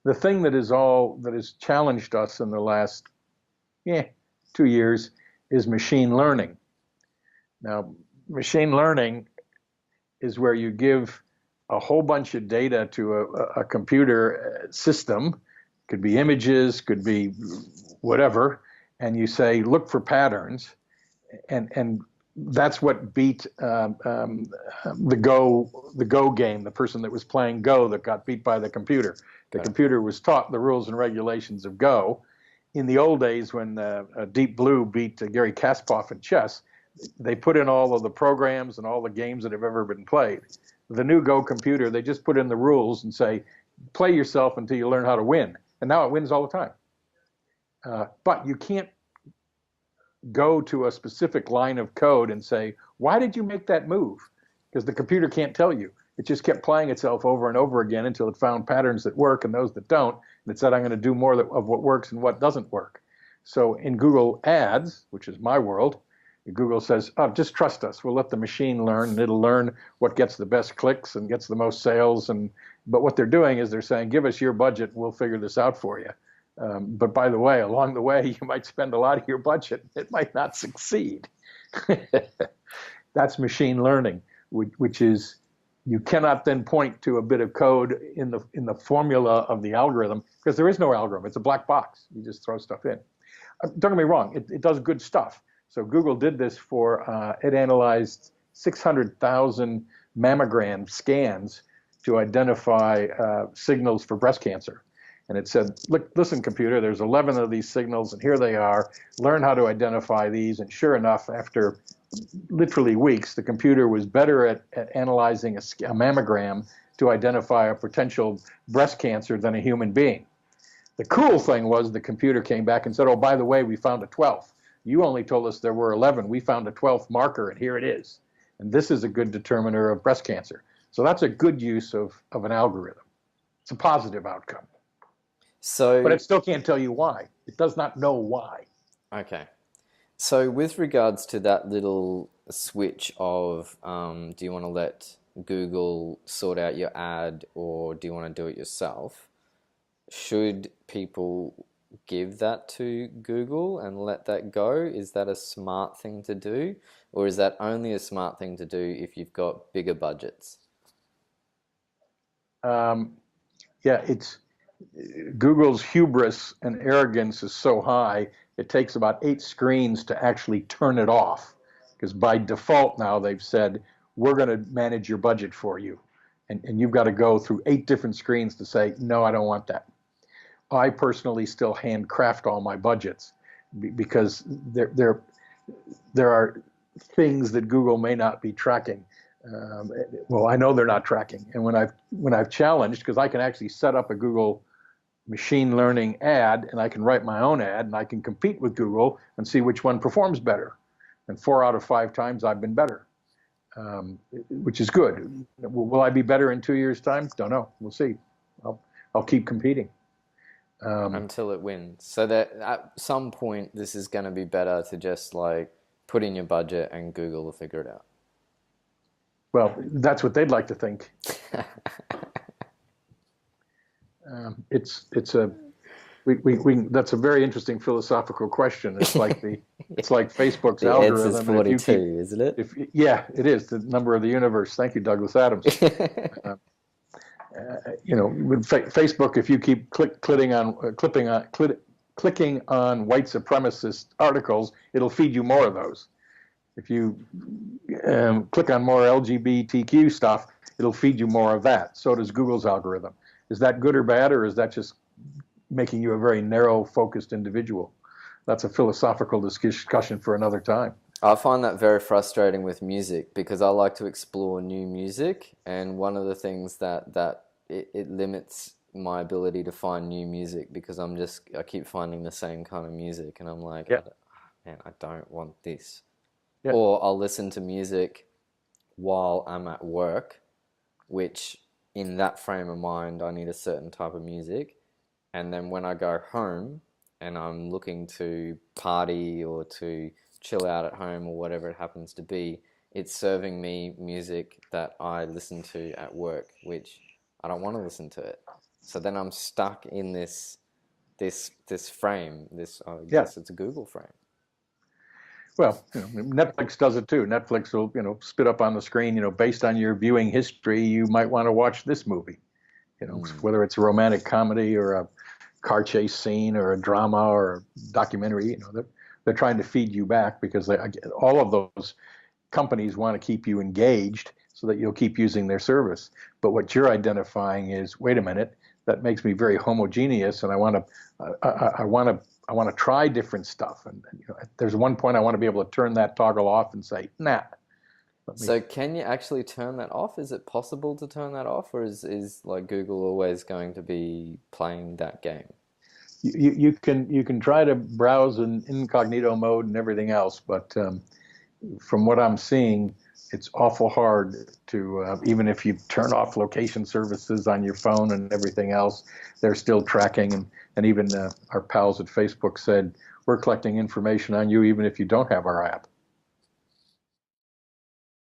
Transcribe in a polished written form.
the thing that has challenged us in the last 2 years is machine learning. Now, machine learning is where you give a whole bunch of data to a computer system, could be images, could be whatever, and you say, look for patterns, and that's what beat the Go game, the person that was playing Go that got beat by the computer. The computer was taught the rules and regulations of Go. In the old days, when Deep Blue beat Gary Kasparov in chess, they put in all of the programs and all the games that have ever been played. The new Go computer, they just put in the rules and say, play yourself until you learn how to win. And now it wins all the time. But you can't go to a specific line of code and say, why did you make that move? Because the computer can't tell you. It just kept playing itself over and over again until it found patterns that work and those that don't. And it said, I'm going to do more of what works and what doesn't work. So in Google Ads, which is my world, Google says, oh, just trust us. We'll let the machine learn, and it'll learn what gets the best clicks and gets the most sales. But what they're doing is they're saying, give us your budget, we'll figure this out for you. But by the way, along the way, you might spend a lot of your budget. It might not succeed. That's machine learning, which is you cannot then point to a bit of code in the formula of the algorithm, because there is no algorithm. It's a black box. You just throw stuff in. Don't get me wrong. It does good stuff. So Google did this it analyzed 600,000 mammogram scans to identify signals for breast cancer. And it said, look, listen, computer, there's 11 of these signals, and here they are. Learn how to identify these. And sure enough, after literally weeks, the computer was better at analyzing a mammogram to identify a potential breast cancer than a human being. The cool thing was the computer came back and said, oh, by the way, we found a 12th. You only told us there were 11. We found a 12th marker, and here it is. And this is a good determiner of breast cancer. So that's a good use of an algorithm. It's a positive outcome. But it still can't tell you why. It does not know why. Okay. So with regards to that little switch of do you want to let Google sort out your ad or do you want to do it yourself, should people give that to Google and let that go? Is that a smart thing to do, or is that only a smart thing to do if you've got bigger budgets? It's Google's hubris and arrogance is so high, it takes about 8 screens to actually turn it off. Because by default now they've said, we're going to manage your budget for you. And you've got to go through 8 different screens to say, no, I don't want that. I personally still handcraft all my budgets because there are things that Google may not be tracking. Well, I know they're not tracking. And when I've challenged, because I can actually set up a Google machine learning ad and I can write my own ad and I can compete with Google and see which one performs better. And 4 out of 5 times I've been better, which is good. Will I be better in 2 years' time? Don't know. We'll see. I'll keep competing. Until it wins. So that at some point this is going to be better to just like put in your budget and Google will figure it out. Well, that's what they'd like to think. That's a very interesting philosophical question. It's like Facebook's the algorithm. Answer's 42, isn't it? It is the number of the universe. Thank you, Douglas Adams. With Facebook, if you keep clicking on white supremacist articles, it'll feed you more of those. If you click on more LGBTQ stuff, it'll feed you more of that. So does Google's algorithm. Is that good or bad, or is that just making you a very narrow-focused individual? That's a philosophical discussion for another time. I find that very frustrating with music because I like to explore new music, and one of the things that it limits my ability to find new music because I keep finding the same kind of music, and I'm like, man, I don't want this. Yeah. Or I'll listen to music while I'm at work, which in that frame of mind, I need a certain type of music. And then when I go home and I'm looking to party or to chill out at home or whatever it happens to be, it's serving me music that I listen to at work, which I don't want to listen to it. So then I'm stuck in this frame. I Yeah. guess it's a Google frame. Well, Netflix does it too. Netflix will, spit up on the screen, based on your viewing history, you might want to watch this movie. Whether it's a romantic comedy or a car chase scene or a drama or a documentary, they're trying to feed you back because all of those companies want to keep you engaged so that you'll keep using their service. But what you're identifying is, wait a minute, that makes me very homogeneous, and I want to try different stuff. And there's one point I want to be able to turn that toggle off and say, nah. So can you actually turn that off? Is it possible to turn that off, or is like Google always going to be playing that game? You can try to browse in incognito mode and everything else, but from what I'm seeing, it's awful hard to, even if you turn off location services on your phone and everything else, they're still tracking. And even our pals at Facebook said, we're collecting information on you even if you don't have our app.